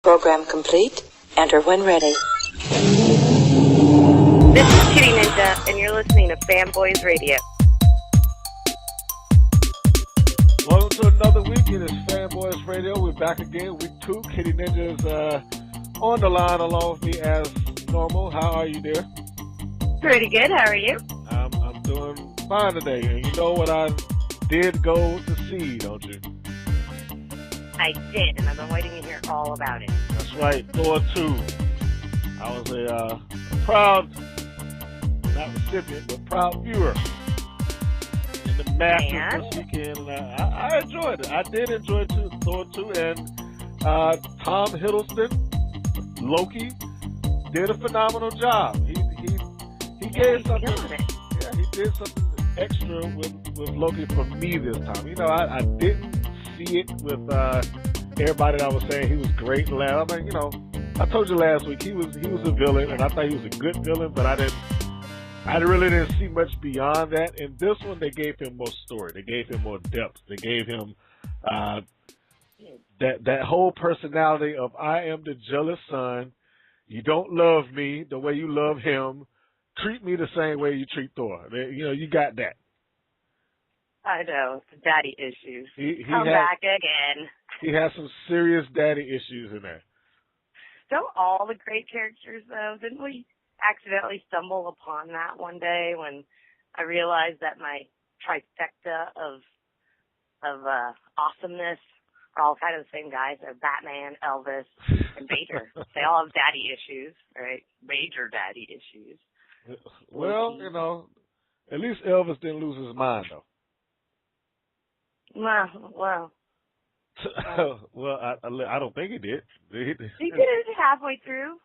Program complete. Enter when ready. This is Kitty Ninja, and you're listening to Fanboys Radio. Welcome to another week. It is Fanboys Radio. We're back again. Week 2. Kitty Ninja is on the line along with me as normal. How are you, dear? Pretty good. How are you? I'm doing fine today. And you know what I did go to see, don't you? I did, and I've been waiting to hear all about it. That's right, Thor 2. I was a proud, not recipient, but proud viewer in the Masters this weekend. And I enjoyed it. I did enjoy Thor 2, and Tom Hiddleston, Loki, did a phenomenal job. He gave something. Yeah, he did something extra with Loki for me this time. You know, I didn't see it with everybody that was saying he was great. I mean, you know, I told you last week he was a villain, and I thought he was a good villain, but I really didn't see much beyond that. In this one, they gave him more story. They gave him more depth. They gave him that whole personality of I am the jealous son. You don't love me the way you love him. Treat me the same way you treat Thor. You know, you got that. I know. Daddy issues. Come back again. He has some serious daddy issues in there. Don't all the great characters, though? Didn't we accidentally stumble upon that one day when I realized that my trifecta of awesomeness are all kind of the same guys? They're Batman, Elvis, and Vader. They all have daddy issues, right? Major daddy issues. Well, you know, at least Elvis didn't lose his mind, though. Well. Well, I don't think he did. He did it halfway through.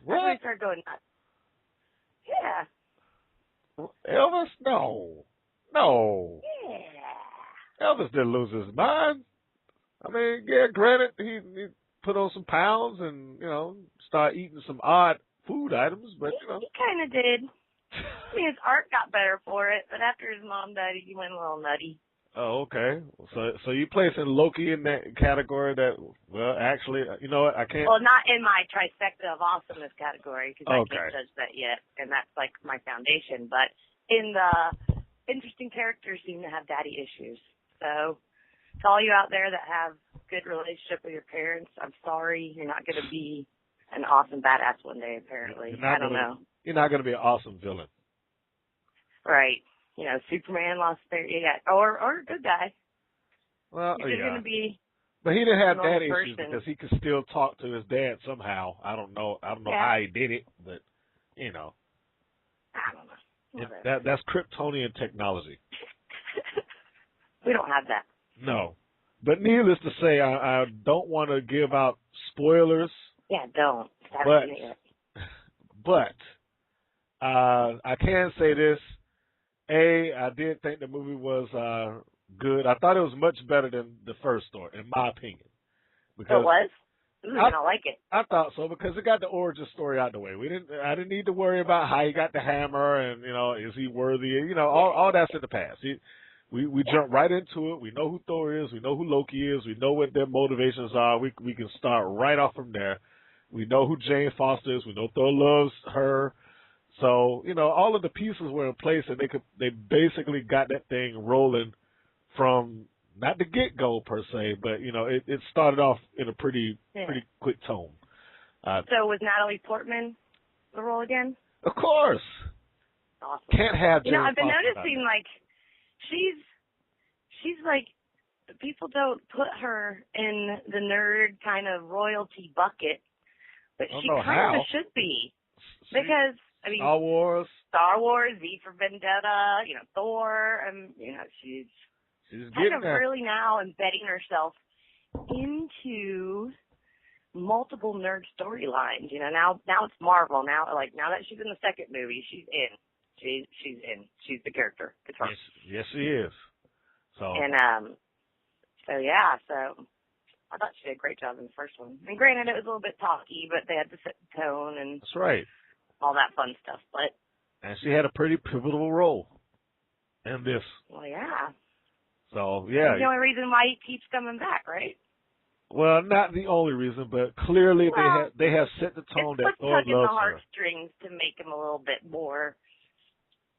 What? After he started going nuts. Yeah. Elvis? No. Yeah. Elvis didn't lose his mind. I mean, yeah, granted, he put on some pounds and, you know, started eating some odd food items, but, you know. He kind of did. I mean, his art got better for it, but after his mom died, he went a little nutty. Oh, okay. So you placing Loki in that category that, well, actually, you know what, I can't. Well, not in my trifecta of awesomeness category, because okay. I can't judge that yet, and that's like my foundation. But in the interesting characters seem to have daddy issues. So to all you out there that have good relationship with your parents, I'm sorry, you're not going to be an awesome badass one day, apparently. I don't know. You're not going to be an awesome villain. Right. You know, Superman lost their, or a good guy. Well, He's just going to be. But he didn't have daddy issues person. because he could still talk to his dad somehow. I don't know how he did it, but you know. I don't know. That's Kryptonian technology. We don't have that. No. But needless to say, I don't want to give out spoilers. Yeah, don't. But I can say this. I did think the movie was good. I thought it was much better than the first Thor, in my opinion. Because it was? I like it. I thought so because it got the origin story out the way. I didn't need to worry about how he got the hammer and, you know, is he worthy? You know, all that's in the past. We jump right into it. We know who Thor is. We know who Loki is. We know what their motivations are. We can start right off from there. We know who Jane Foster is. We know Thor loves her. So, you know, all of the pieces were in place, and they basically got that thing rolling from not the get-go per se, but, you know, it started off in a pretty quick tone. So was Natalie Portman the role again? Of course. Awesome. Can't have Jane I've been Foster noticing, like, she's like, people don't put her in the nerd kind of royalty bucket, but she kind of should be. Because, I mean, Star Wars, V for Vendetta, you know, Thor, you know, she's kind of really now embedding herself into multiple nerd storylines. You know, now it's Marvel. Now that she's in the second movie, she's in. She's in. She's the character. It's her. Yes, she is. So I thought she did a great job in the first one. And granted, it was a little bit talky, but they had to set the tone and that's right. All that fun stuff. And she had a pretty pivotal role in this. Well, yeah. So, yeah. That's the only reason why he keeps coming back, right? Well, not the only reason, but clearly they have set the tone that Thor loves her. It's tugging the heartstrings to make him a little bit more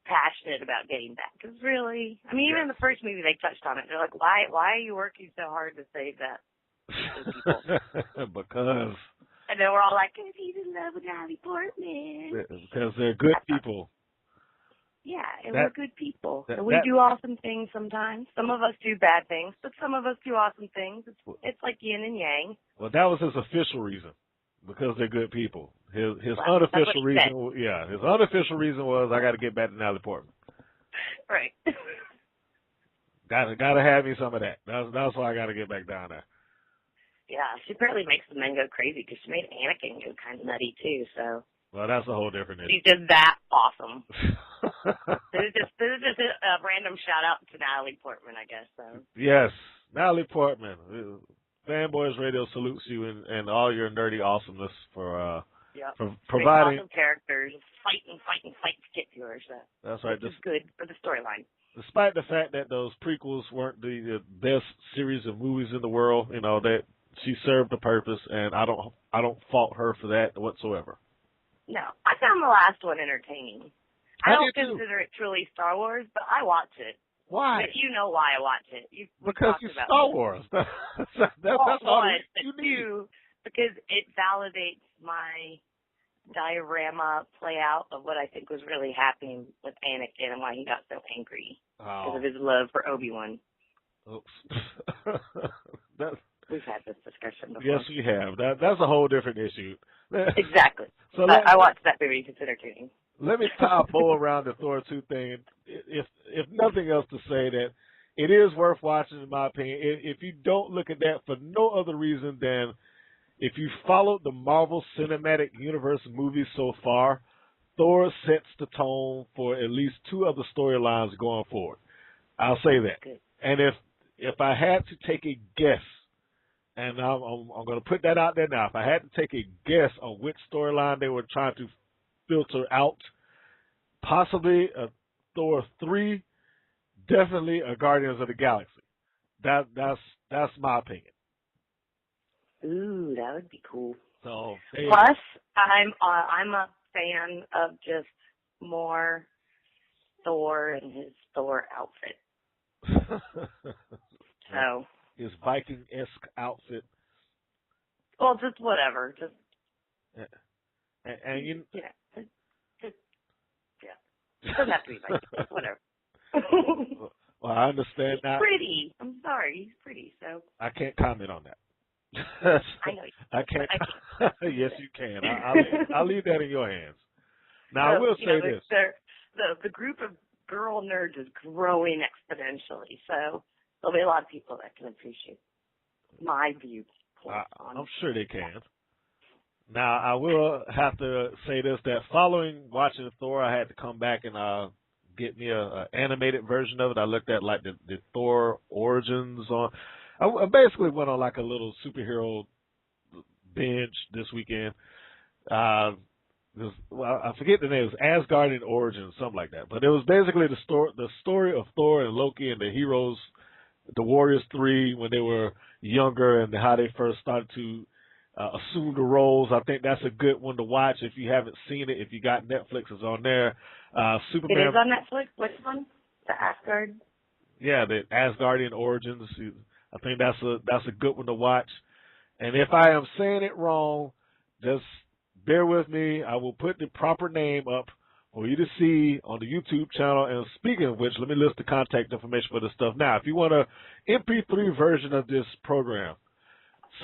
passionate about getting back. Because really, I mean, even in the first movie they touched on it. They're like, why are you working so hard to save that? Because. And then we're all like, because he's in love with Natalie Portman. Because they're good people. Yeah, and we're good people. And we do awesome things sometimes. Some of us do bad things, but some of us do awesome things. It's like yin and yang. Well, that was his official reason, because they're good people. His unofficial reason, his unofficial reason was, I got to get back to Natalie Portman. Right. Gotta have me some of that. That's why I got to get back down there. Yeah, she apparently makes the men go crazy because she made Anakin go kind of nutty too. So. Well, that's a whole different issue. She's just that awesome. This is just a random shout out to Natalie Portman, I guess. So. Yes, Natalie Portman. Fanboys Radio salutes you and all your nerdy awesomeness for providing awesome characters, fight to get to her. So that's right. This is good for the storyline. Despite the fact that those prequels weren't the best series of movies in the world, that she served a purpose, and I don't fault her for that whatsoever. No, I found the last one entertaining. I don't consider it truly Star Wars, but I watch it. Why? But you know why I watch it. Because it's Star Wars. That's all you need. Because it validates my diorama play out of what I think was really happening with Anakin and why he got so angry because of his love for Obi-Wan. Oops. We've had this discussion before. Yes, we have. That's a whole different issue. Exactly. So I watched that movie. It's entertaining. Let me tie a bow around the Thor 2 thing. If nothing else, to say that it is worth watching, in my opinion. If you don't look at that for no other reason than if you followed the Marvel Cinematic Universe movies so far, Thor sets the tone for at least 2 other storylines going forward. I'll say that. Good. And if I had to take a guess, and I'm going to put that out there now. If I had to take a guess on which storyline they were trying to filter out, possibly a Thor 3, definitely a Guardians of the Galaxy. That's my opinion. Ooh, that would be cool. So plus, I'm a fan of just more Thor and his Thor outfit. So. His Viking-esque outfit. Well, just whatever. Just. And you. Yeah. It doesn't have to be Viking. Whatever. Well, I understand now. He's pretty. I'm sorry. He's pretty, so. I can't comment on that. I know. I can't. Yes, you can. I'll leave that in your hands. Now, I will say this. The group of girl nerds is growing exponentially, so. There'll be a lot of people that can appreciate my view. I'm sure they can. Now, I will have to say this, that following watching Thor, I had to come back and get me a animated version of it. I looked at like the Thor Origins on. I basically went on like a little superhero binge this weekend. I forget the name. It was Asgardian Origins, something like that. But it was basically the story of Thor and Loki and the heroes, the Warriors 3, when they were younger and how they first started to assume the roles. I think that's a good one to watch if you haven't seen it. If you got Netflix, it's on there. Superman. It is on Netflix? Which one? The Asgard? Yeah, the Asgardian Origins. I think that's a good one to watch. And if I am saying it wrong, just bear with me. I will put the proper name up for you to see on the YouTube channel. And speaking of which, let me list the contact information for this stuff. Now, if you want an MP3 version of this program,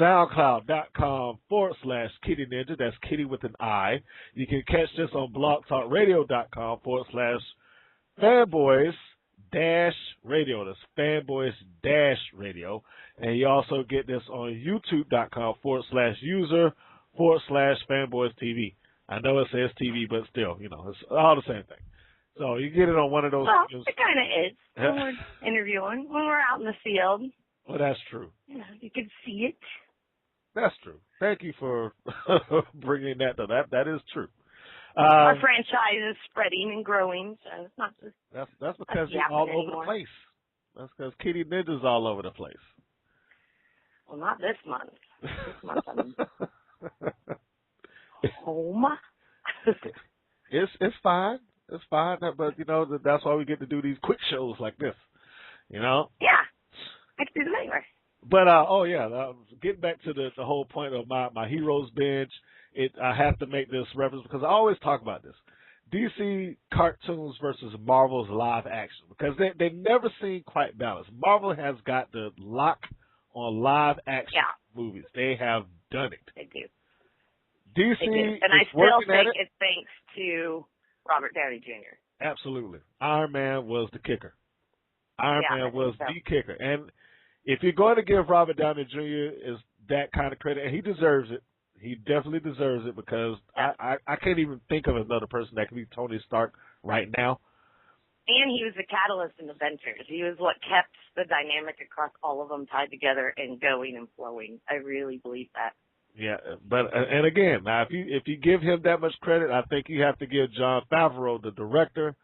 SoundCloud.com/Kitty Ninja. That's Kitty with an I. You can catch this on BlogTalkRadio.com/Fanboys-Radio. That's Fanboys-Radio. And you also get this on YouTube.com/user/FanboysTV. I know it says TV, but still, it's all the same thing. So you get it on one of those. Well, it kind of is when we're interviewing, when we're out in the field. Well, that's true. You can see it. That's true. Thank you for bringing that up. That is true. Our franchise is spreading and growing, so it's not just. That's because you're all over the place. That's because Kitty Ninja's all over the place. Well, not this month. This month I'm home. It's fine. It's fine. But, that's why we get to do these quick shows like this, Yeah. I can do them anywhere. But, getting back to the whole point of my Heroes binge, I have to make this reference because I always talk about this. DC cartoons versus Marvel's live action, because they never seem quite balanced. Marvel has got the lock on live action movies. They have done it. They do. DC they do. And I still think it's thanks to Robert Downey Jr. Absolutely. Iron Man was the kicker. Iron Man was the kicker. And if you're going to give Robert Downey Jr. is that kind of credit, and he deserves it. He definitely deserves it because I can't even think of another person that can be Tony Stark right now. And he was the catalyst in Avengers. He was what kept the dynamic across all of them tied together and going and flowing. I really believe that. Yeah, but and again, now if you give him that much credit, I think you have to give Jon Favreau, the director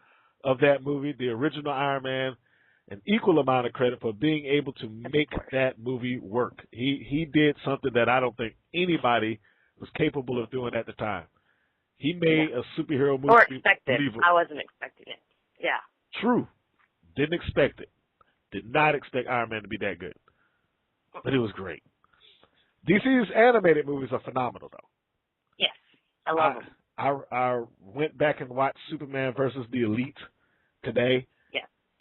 of that movie, the original Iron Man, an equal amount of credit for being able to make that movie work. He did something that I don't think anybody was capable of doing at the time. He made a superhero movie. Or expected. I wasn't expecting it. Yeah. True. Didn't expect it. Did not expect Iron Man to be that good. But it was great. DC's animated movies are phenomenal, though. Yes. I love them. I went back and watched Superman versus the Elite today.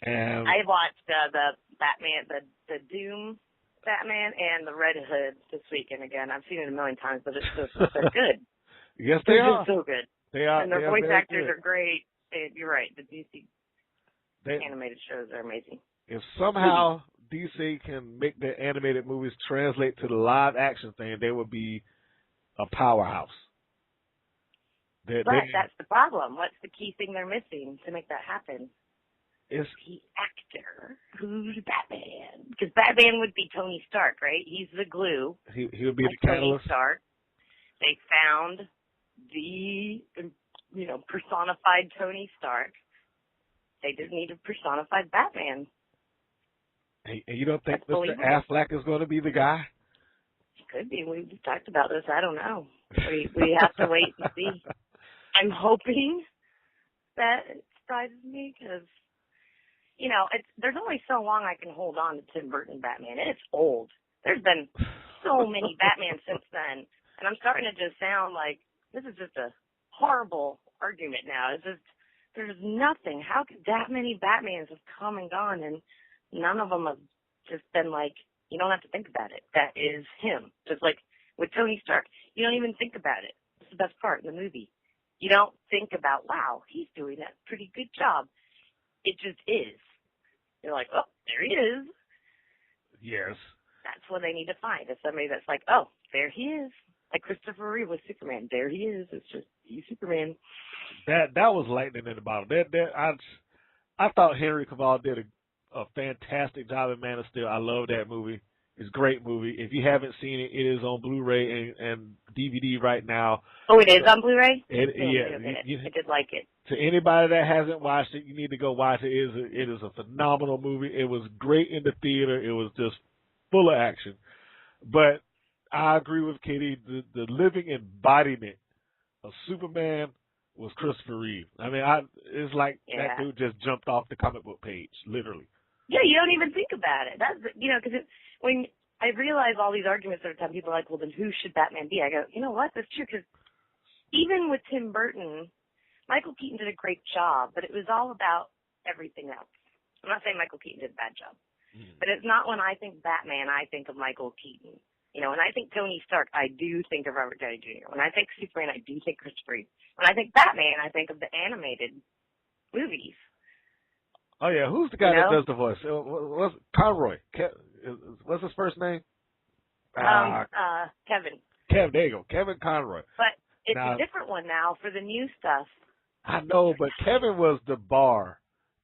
And I watched the Batman, the Doom Batman, and the Red Hood this weekend again. I've seen it a million times, but they're good. Yes, they are. They're so good. They are. And their voice actors good. are great. You're right. The DC animated shows are amazing. If somehow DC can make their animated movies translate to the live action thing, they would be a powerhouse. But that's the problem. What's the key thing they're missing to make that happen? Is the actor who's Batman? Because Batman would be Tony Stark, right? He's the glue. He would be the catalyst. Tony Stark. They found the personified Tony Stark. They just need a personified Batman. And you don't think Mr. Affleck is going to be the guy? He could be. We've talked about this. I don't know. We have to wait and see. I'm hoping that it surprises me because, there's only so long I can hold on to Tim Burton Batman. And it's old. There's been so many Batman since then. And I'm starting to just sound like this is just a horrible argument now. It's just, there's nothing. How could that many Batmans have come and gone and none of them have just been like, you don't have to think about it. That is him. Just like with Tony Stark, you don't even think about it. That's the best part in the movie. You don't think about, wow, he's doing a pretty good job. It just is. You're like, oh, there he is. Yes. That's what they need to find. Is somebody that's like, oh, there he is. Like Christopher Reeve was Superman. There he is. It's just, he's Superman. That was lightning in the bottle. I thought Henry Cavill did a fantastic job in Man of Steel. I love that movie. It's a great movie. If you haven't seen it, it is on Blu-ray and DVD right now. Oh, it is on Blu-ray? I did like it. To anybody that hasn't watched it, you need to go watch it. It is a phenomenal movie. It was great in the theater. It was just full of action. But I agree with Katie. The living embodiment of Superman was Christopher Reeve. I mean, it's like that dude just jumped off the comic book page, literally. Yeah, you don't even think about it. That's because when I realize all these arguments every time, people are like, well, then who should Batman be? I go, you know what? That's true, because even with Tim Burton, Michael Keaton did a great job, but it was all about everything else. I'm not saying Michael Keaton did a bad job, but it's not when I think Batman, I think of Michael Keaton. When I think Tony Stark, I do think of Robert Downey Jr. When I think Superman, I do think Christopher Reeve. When I think Batman, I think of the animated movies. Oh, yeah. Who's the guy that does the voice? What's Conroy? What's his first name? Kevin. Kevin, there you go. Kevin Conroy. But it's a different one now for the new stuff. I know, but Kevin was the bar.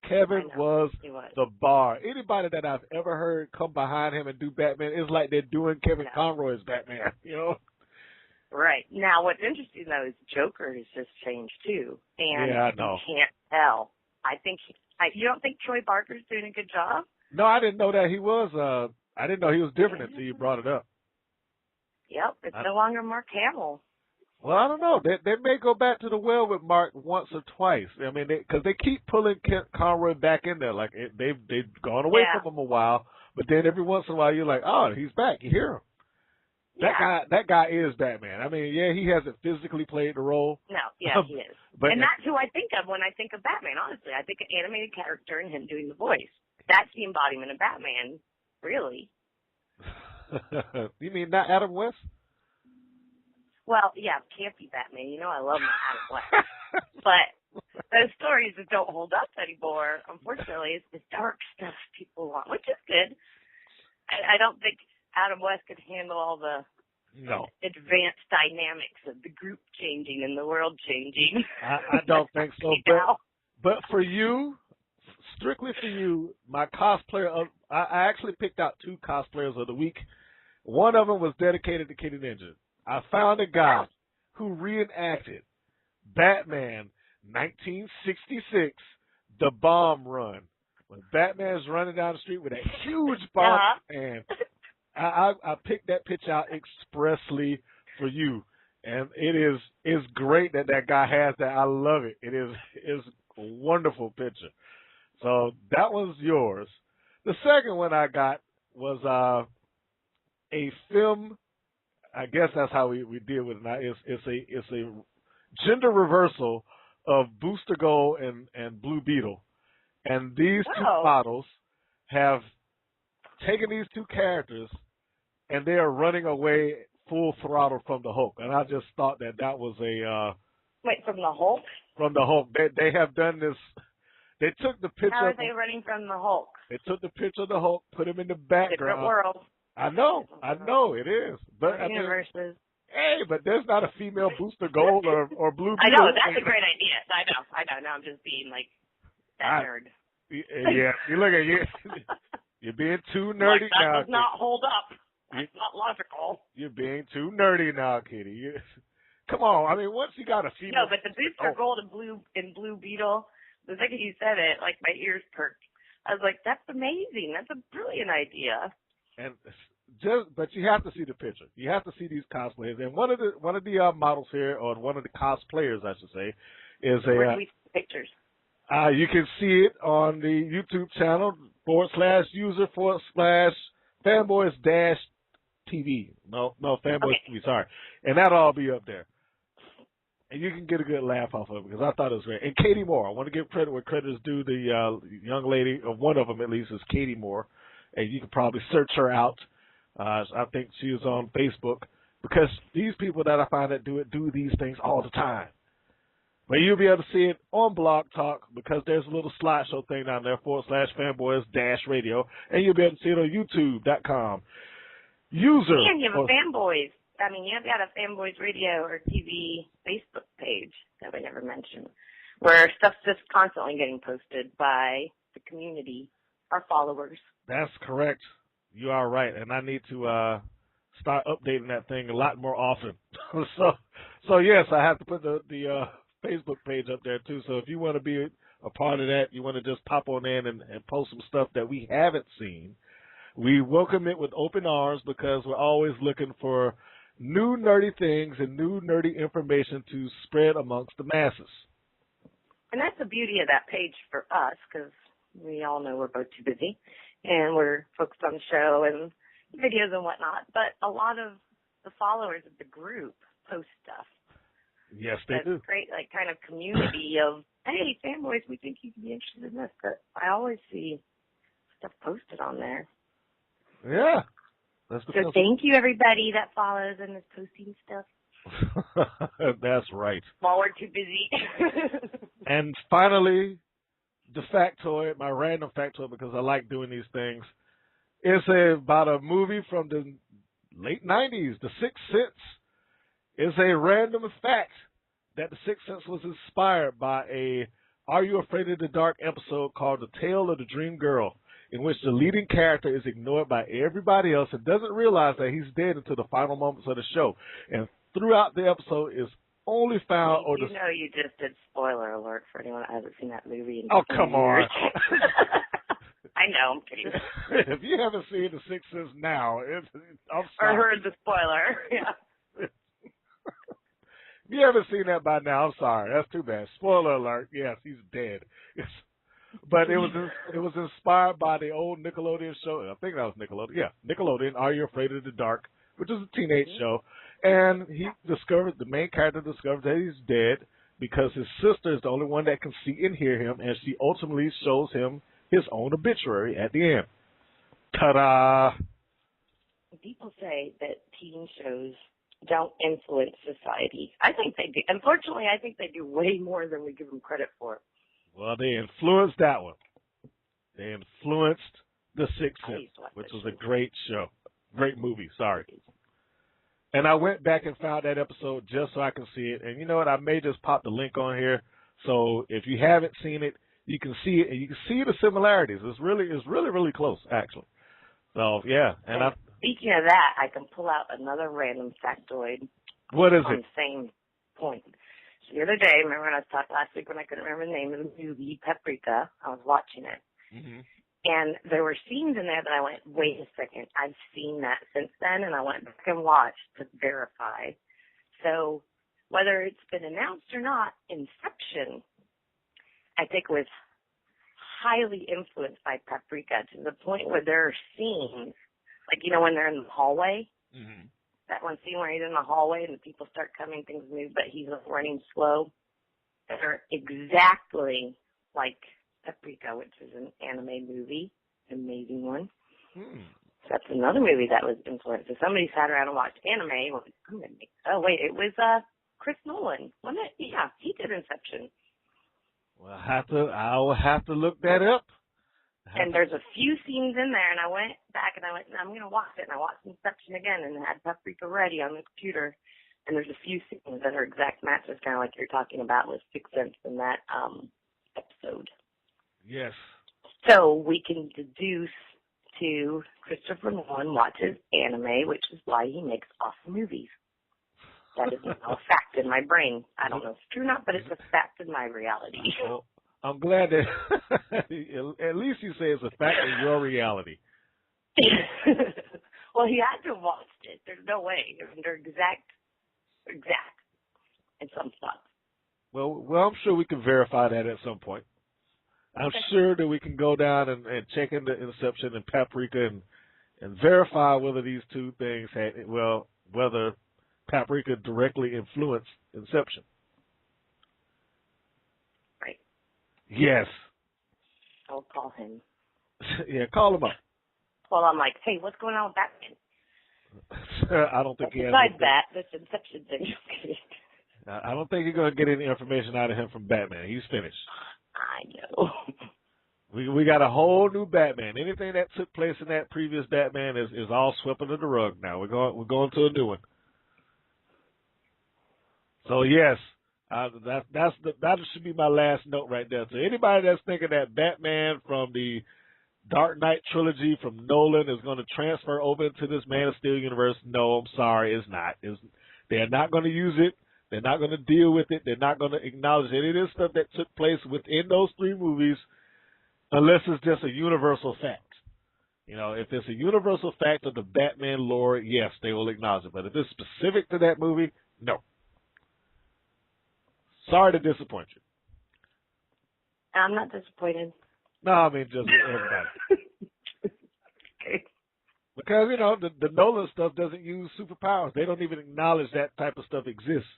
Kevin was the bar. Anybody that I've ever heard come behind him and do Batman, it's like they're doing Kevin Conroy's Batman, Right. Now, what's interesting, though, is Joker has just changed, too. And I know. You can't tell. I think you don't think Troy Barker's doing a good job? No, I didn't know that he was. I didn't know he was different until you brought it up. Yep, it's no longer Mark Hamill. Well, I don't know. They may go back to the well with Mark once or twice. I mean, because they keep pulling Conroy back in there. Like they've gone away from him a while, but then every once in a while you're like, oh, he's back. You hear him. That guy is Batman. I mean, yeah, he hasn't physically played the role. No, yeah, he is. And that's who I think of when I think of Batman, honestly. I think of animated character and him doing the voice. That's the embodiment of Batman, really. You mean not Adam West? Well, yeah, can't be Batman. You know I love my Adam West. But those stories that don't hold up anymore, unfortunately, it's the dark stuff people want, which is good. I don't think Adam West could handle all the advanced dynamics of the group changing and the world changing. I don't think so. But for you, strictly for you, my cosplayer I actually picked out 2 cosplayers of the week. One of them was dedicated to Kitty Ninja. I found a guy who reenacted Batman 1966, The Bomb Run. When Batman's running down the street with a huge bomb and I picked that picture out expressly for you, and it's great that guy has that. I love it. It's a wonderful picture. So that was yours. The second one I got was a film. I guess that's how we deal with it now. It's a gender reversal of Booster Gold and Blue Beetle, and these 2 models have taken these 2 characters, and they are running away full throttle from the Hulk. And I just thought that was a... Wait, from the Hulk? From the Hulk. They have done this... They took the picture... How are they running from the Hulk? They took the picture of the Hulk, put him in the background. Different world. I know, it is. But universes. Hey, but there's not a female Booster Gold or Blue Beetle. I know, that's a great idea. I know. Now I'm just being like that nerd. Yeah, you look at you. You're being too nerdy now. That does not hold up. That's not logical. You're being too nerdy now, Kitty. Come on. I mean, once you got a female. No, but the Booster Gold and Blue Beetle, the second you said it, like my ears perked. I was like, that's amazing. That's a brilliant idea. And but you have to see the picture. You have to see these cosplayers. And one of the models here, or one of the cosplayers, I should say, is a. Where do we see the pictures? You can see it on the YouTube channel /user/Fanboys-TV. No, Fanboys TV. Sorry, and that'll all be up there. And you can get a good laugh off of it because I thought it was great. And Katie Moore, I want to give credit where credit is due. The young lady, or one of them at least, is Katie Moore. And you can probably search her out. I think she is on Facebook because these people that I find that do these things all the time. But you'll be able to see it on Blog Talk because there's a little slideshow thing down there /Fanboys-Radio, and you'll be able to see it on YouTube.com. And you have a Fanboys. I mean, you've got a Fanboys Radio or TV Facebook page that we never mentioned, where stuff's just constantly getting posted by the community, our followers. That's correct. You are right, and I need to start updating that thing a lot more often. so yes, I have to put the Facebook page up there too. So if you want to be a part of that, you want to just pop on in and post some stuff that we haven't seen, we welcome it with open arms because we're always looking for new nerdy things and new nerdy information to spread amongst the masses. And that's the beauty of that page for us because we all know we're both too busy and we're focused on the show and videos and whatnot. But a lot of the followers of the group post stuff. Yes, they do. It's great, like, kind of community of, hey, Fanboys, we think you can be interested in this. But I always see stuff posted on there. Yeah. So thank you, everybody that follows and is posting stuff. That's right. While we're too busy. And finally, the factoid, my random factoid, because I like doing these things. It's about a movie from the late 90s, The Sixth Sense. It's a random fact that The Sixth Sense was inspired by a Are You Afraid of the Dark episode called The Tale of the Dream Girl, in which the leading character is ignored by everybody else and doesn't realize that he's dead until the final moments of the show. And throughout the episode is only found... You know you just did spoiler alert for anyone that hasn't seen that movie in come on. I know, I'm kidding. If you haven't seen The Sixth Sense now, I'm sorry. Or heard the spoiler, yeah. If you haven't seen that by now, I'm sorry. That's too bad. Spoiler alert. Yes, he's dead. But it was inspired by the old Nickelodeon show. I think that was Nickelodeon. Yeah, Nickelodeon. Are You Afraid of the Dark? Which is a teenage show. And the main character discovers that he's dead because his sister is the only one that can see and hear him, and she ultimately shows him his own obituary at the end. Ta-da! People say that teen shows don't influence society. I think they do. Unfortunately, I think they do way more than we give them credit for. Well, they influenced that one. They influenced The Sixth Sense, which was a great show. Great movie, sorry. And I went back and found that episode just so I can see it. And you know what? I may just pop the link on here. So if you haven't seen it, you can see it, and you can see the similarities. It's really close, actually. So, yeah. And speaking of that, I can pull out another random factoid. What is on it? The same point. So the other day, remember when I was talking last week when I couldn't remember the name of the movie, Paprika? I was watching it. Mm-hmm. And there were scenes in there that I went, wait a second, I've seen that since then, and I went back and watched to verify. So whether it's been announced or not, Inception, I think, was highly influenced by Paprika to the point where there are scenes, like, you know, when they're in the hallway, mm-hmm. that one scene where he's in the hallway and the people start coming, things move, but he's running slow. They're exactly like Paprika, which is an anime movie, amazing one. So that's another movie that was influenced. So somebody sat around and watched anime. It was Chris Nolan, wasn't it? Yeah, he did Inception. Well, I'll have to look that up. And there's a few scenes in there, and I went back and I went, I'm going to watch it. And I watched Inception again and had Paprika ready on the computer. And there's a few scenes that are exact matches, kind of like you're talking about with Sixth Sense in that episode. Yes. So we can deduce to Christopher Nolan watches anime, which is why he makes awesome movies. That is now a fact in my brain. I don't know if it's true or not, but it's a fact in my reality. Well, I'm glad that at least you say it's a fact in your reality. Well, he had to have watched it. There's no way. They're exact in some spots. Well, I'm sure we can verify that at some point. I'm sure that we can go down and check into Inception and Paprika and verify whether these two things whether Paprika directly influenced Inception. Right. Yes. I'll call him. Yeah, call him up. Well, I'm like, hey, what's going on with Batman? I don't think he has. Besides that, this Inception thing. I don't think you're going to get any information out of him from Batman. He's finished. I know. We got a whole new Batman. Anything that took place in that previous Batman is all swept under the rug now. We're going to a new one. So yes, that should be my last note right there. So anybody that's thinking that Batman from the Dark Knight trilogy from Nolan is going to transfer over into this Man of Steel universe, no, I'm sorry, it's not. They're not going to use it. They're not going to deal with it. They're not going to acknowledge any of this stuff that took place within those three movies unless it's just a universal fact. You know, if it's a universal fact of the Batman lore, yes, they will acknowledge it. But if it's specific to that movie, no. Sorry to disappoint you. I'm not disappointed. No, I mean just everybody. Okay. Because, you know, the Nolan stuff doesn't use superpowers. They don't even acknowledge that type of stuff exists.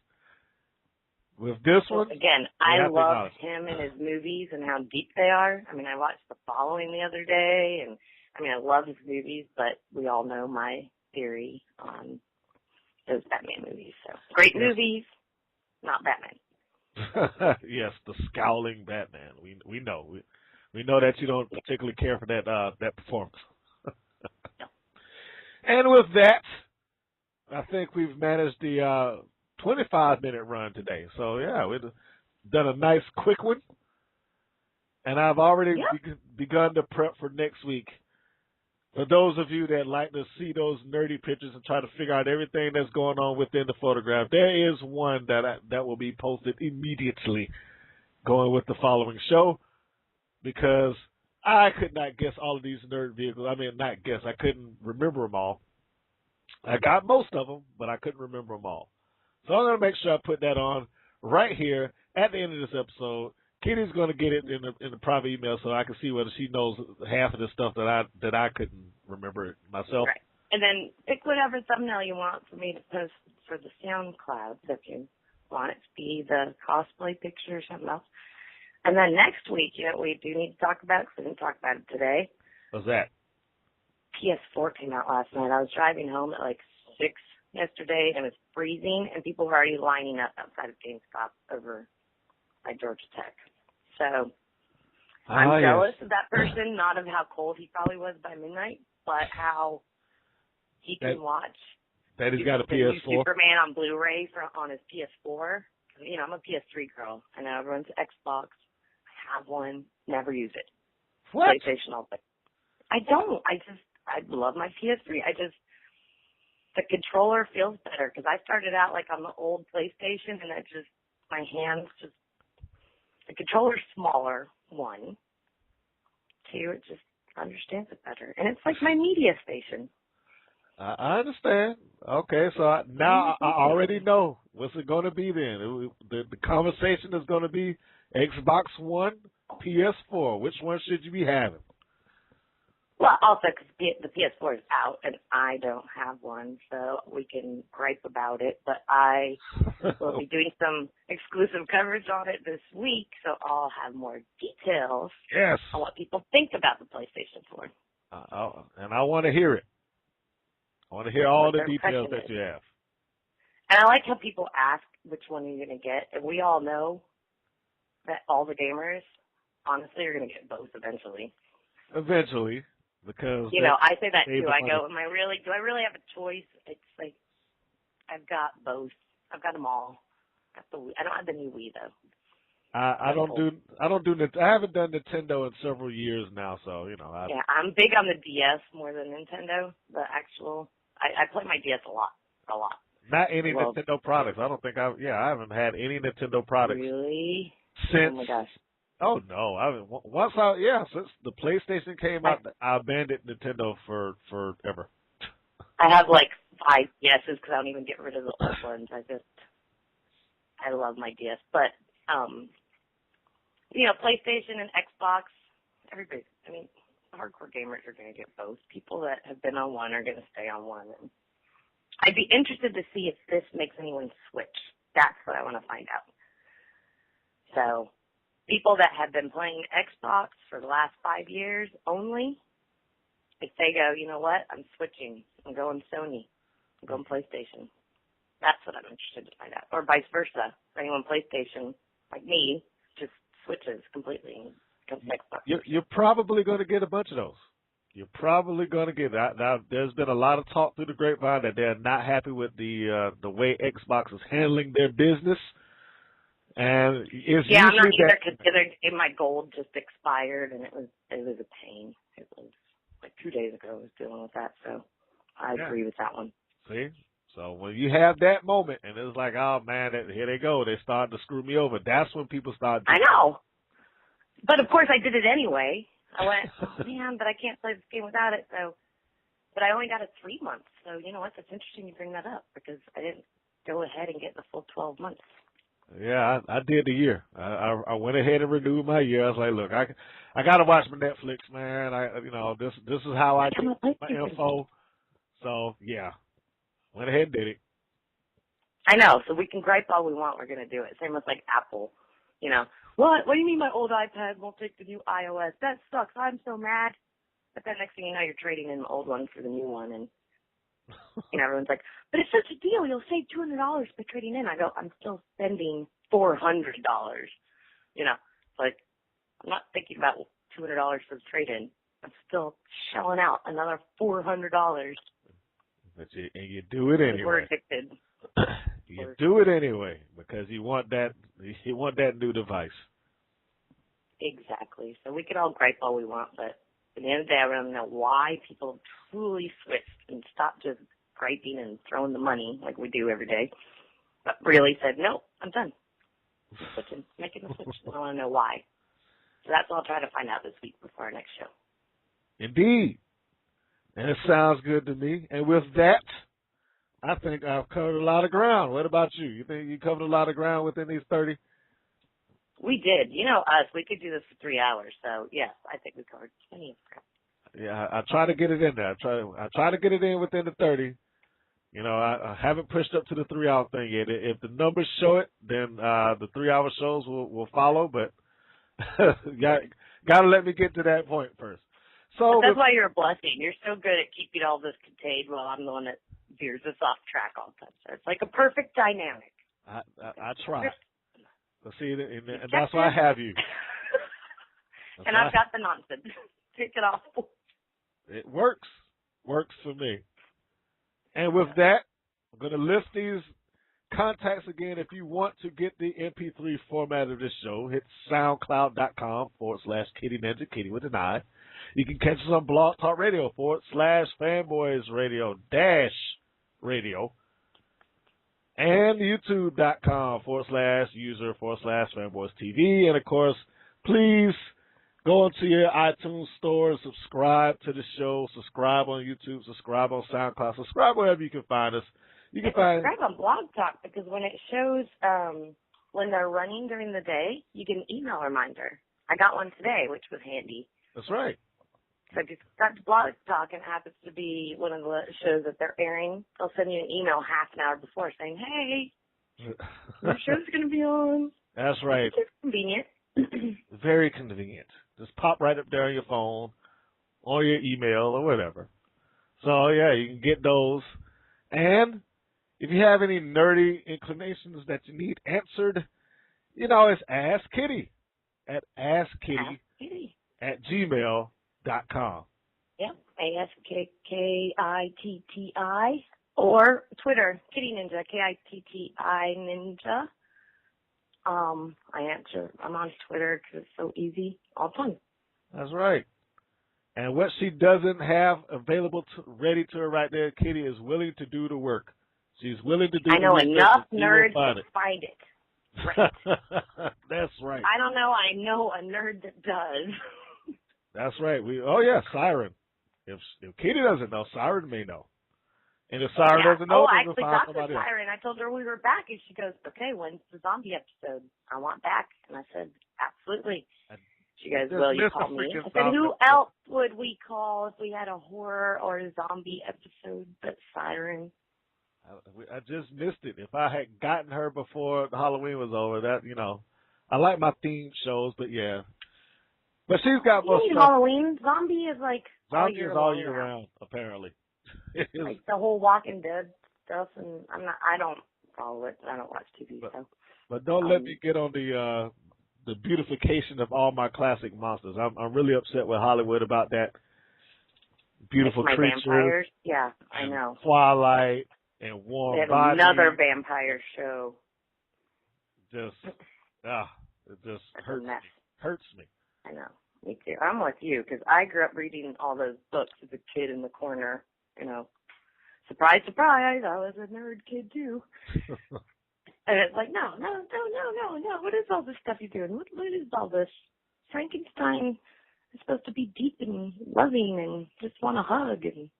With this one, again, I love him and his movies and how deep they are. I mean, I watched The Following the other day, and I mean, I love his movies, but we all know my theory on those Batman movies. So great movies, not Batman. Yes, the scowling Batman. We know. We know that you don't particularly care for that performance. No. And with that, I think we've managed the 25-minute run today. So, yeah, we've done a nice quick one. And I've already begun to prep for next week. For those of you that like to see those nerdy pictures and try to figure out everything that's going on within the photograph, there is one that will be posted immediately going with the following show, because I could not guess all of these nerd vehicles. I mean, not guess. I couldn't remember them all. I got most of them, but I couldn't remember them all. So I'm going to make sure I put that on right here at the end of this episode. Kitty's going to get it in the private email so I can see whether she knows half of the stuff that I couldn't remember myself. Right. And then pick whatever thumbnail you want for me to post for the SoundCloud if you want it to be the cosplay picture or something else. And then next week, we do need to talk about, because we didn't talk about it today. What's that? PS4 came out last night. I was driving home at like 6 yesterday, and it was freezing, and people were already lining up outside of GameStop over by Georgia Tech. So I'm jealous of that person, not of how cold he probably was by midnight, but how he can watch. That he's got a PS4. Superman on Blu-ray on his PS4. You know, I'm a PS3 girl. I know everyone's Xbox. I have one. Never use it. What? PlayStation all day. I don't. I love my PS3. The controller feels better because I started out like on the old PlayStation, and my hands the controller's smaller, 1. 2, it just understands it better. And it's like my media station. I understand. Okay, so now I already know what's it going to be then. The conversation is going to be Xbox One, PS4. Which one should you be having? Well, also because the PS4 is out and I don't have one, so we can gripe about it. But I will be doing some exclusive coverage on it this week, so I'll have more details on what people think about the PlayStation 4. And I want to hear it. I want to hear all the details that you have. And I like how people ask which one you're going to get. And we all know that all the gamers, honestly, are going to get both eventually. Eventually, because I say that too. I go, do I really have a choice? It's like I've got both. I've got them all. I don't have the new Wii though. I haven't done Nintendo in several years now, so I'm big on the DS more than Nintendo. The actual. I play my DS a lot. Not any Nintendo products. I don't think I haven't had any Nintendo products. Really? Since, oh my gosh. Oh no! Since the PlayStation came out, I abandoned Nintendo for forever. I have like 5 DSs because I don't even get rid of the old ones. I love my DS, but PlayStation and Xbox, everybody. I mean, hardcore gamers are going to get both. People that have been on one are going to stay on one. And I'd be interested to see if this makes anyone switch. That's what I want to find out. So, people that have been playing Xbox for the last 5 years only, if they go, you know what, I'm switching. I'm going Sony. I'm going PlayStation. That's what I'm interested to find out. Or vice versa. Anyone PlayStation, like me, just switches completely and becomes Xbox. You're probably going to get a bunch of those. You're probably going to get that. Now, there's been a lot of talk through the grapevine that they're not happy with the way Xbox is handling their business. And it's I'm not either because my gold just expired and it was a pain. It was like 2 days ago I was dealing with that, so I agree with that one. See? So when you have that moment and it's like, oh man, here they go, they start to screw me over. That's when people start. I know, but of course I did it anyway. I went, oh man, but I can't play this game without it. So, but I only got it 3 months. So you know what? That's interesting you bring that up because I didn't go ahead and get the full 12 months. Yeah, I did the year. I went ahead and renewed my year. I was like, look, I got to watch my Netflix, man. This is how I get my info. So yeah, went ahead and did it. I know. So we can gripe all we want. We're gonna do it. Same with like Apple. What? What do you mean my old iPad won't take the new iOS? That sucks. I'm so mad. But then next thing you know, you're trading in the old one for the new one, and everyone's like, but it's such a deal. You'll save $200 by trading in. I go, I'm still spending $400. Like, I'm not thinking about $200 for the trade-in. I'm still shelling out another $400. But you do it anyway. We're addicted. You do it anyway because you want that new device. Exactly. So we can all gripe all we want, but at the end of the day, I want to know why people truly switched and stopped just griping and throwing the money like we do every day, but really said, no, I'm done. Switching, making the switch. I want to know why. So that's what I'll try to find out this week before our next show. Indeed. And it sounds good to me. And with that, I think I've covered a lot of ground. What about you? You think you covered a lot of ground within these 30? We did. You know us. We could do this for 3 hours. So, yes, I think we covered plenty of ground. Yeah, I try to get it in there. I try to get it in within the 30. You know, I haven't pushed up to the 3 hour thing yet. If the numbers show it, then the 3 hour shows will follow. But got to let me get to that point first. So but that's why you're a blessing. You're so good at keeping all this contained while I'm the one that veers us off track all the time. So it's like a perfect dynamic. I try. But see, and that's why I have you. And I've got the nonsense. Take it off. It works. Works for me. And with that, I'm going to list these contacts again. If you want to get the MP3 format of this show, hit soundcloud.com/Kitty Ninja, Kitty with an I. You can catch us on Blog Talk Radio /Fanboys Radio -radio. And youtube.com/user/Fanboys TV. And of course, please go into your iTunes store, subscribe to the show, subscribe on YouTube, subscribe on SoundCloud, subscribe wherever you can find us. You can subscribe on Blog Talk because when it shows when they're running during the day, you get an email reminder. I got one today, which was handy. That's right. So if you got to Blog Talk and it happens to be one of the shows that they're airing, they'll send you an email half an hour before saying, hey, your show's going to be on. That's right. It's convenient. Very convenient. Just pop right up there on your phone, or your email, or whatever. So, yeah, you can get those. And if you have any nerdy inclinations that you need answered, you know, it's Ask Kitty at askkitty@gmail.com. Yep, ASKKITTI. Or Twitter, Kitty Ninja, KITTI Ninja. I'm on Twitter because it's so easy, all the time. That's right. And what she doesn't have available ready to her right there, Kitty is willing to do the work. She's willing to do the work. I know enough nerds to find it. Right. That's right. I don't know. I know a nerd that does. That's right. Siren. If Kitty doesn't know, Siren may know. And if Siren doesn't know, I actually got to Siren. I told her we were back, and she goes, okay, when's the zombie episode? I want back. And I said, absolutely. She goes, well, you call me. I said, who else would we call if we had a horror or a zombie episode but Siren? I just missed it. If I had gotten her before Halloween was over, that, you know, I like my themed shows, but yeah. But she's got more stuff. Halloween? Zombie is like all year round, apparently. Like the whole Walking Dead stuff, and I don't follow it. I don't watch TV. But don't let me get on the beautification of all my classic monsters. I'm really upset with Hollywood about that. Beautiful my creatures. Vampires. Yeah, I know. Twilight and Warm Bodies. Another vampire show. It just hurts me. I know. Me too. I'm with you because I grew up reading all those books as a kid in the corner. You know, surprise, surprise, I was a nerd kid too. And it's like, no. What is all this stuff you're doing? What is all this? Frankenstein is supposed to be deep and loving and just want a hug. And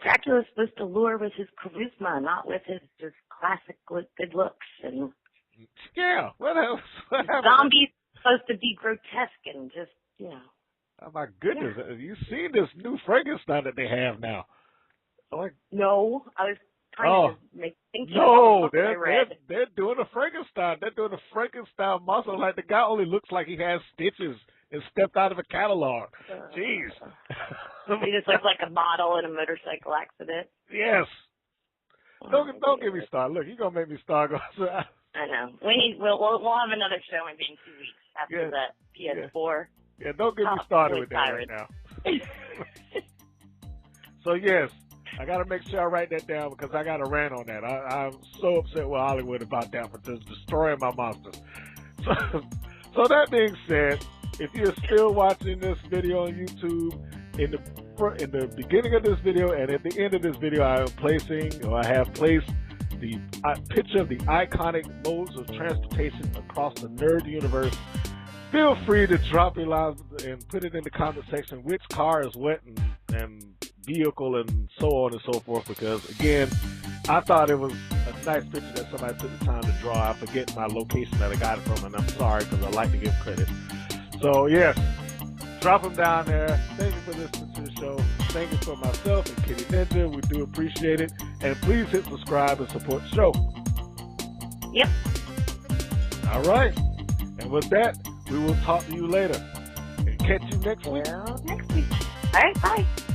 Dracula's supposed to lure with his charisma, not with his just classic good looks. And yeah, what else? Zombies supposed to be grotesque and just, you know. Oh my goodness! Yeah. Have you seen this new Frankenstein that they have now? Like, no, I was trying to make things. No, they're doing a Frankenstein. They're doing a Frankenstein monster. Like the guy only looks like he has stitches and stepped out of a catalog. Jeez. He just looks like a model in a motorcycle accident. Yes. Don't get me started. Look, you're gonna make me start. I know. We'll have another show maybe in 2 weeks after that PS4. Yeah, don't get me started with that right now. So yes, I got to make sure I write that down because I got to rant on that. I'm so upset with Hollywood about that for just destroying my monsters. So that being said, if you're still watching this video on YouTube, in the beginning of this video and at the end of this video, I have placed the picture of the iconic modes of transportation across the nerd universe. feel free to drop your lines and put it in the comment section which car is what and vehicle and so on and so forth, because again, I thought it was a nice picture that somebody took the time to draw. I forget my location that I got it from, and I'm sorry because I like to give credit. So yes, drop them down there. Thank you for listening to the show. Thank you for myself and Kitty Ninja. We do appreciate it. And please hit subscribe and support the show. Yep. All right. And with that, we will talk to you later. And catch you next week. Well, next week. All right, bye.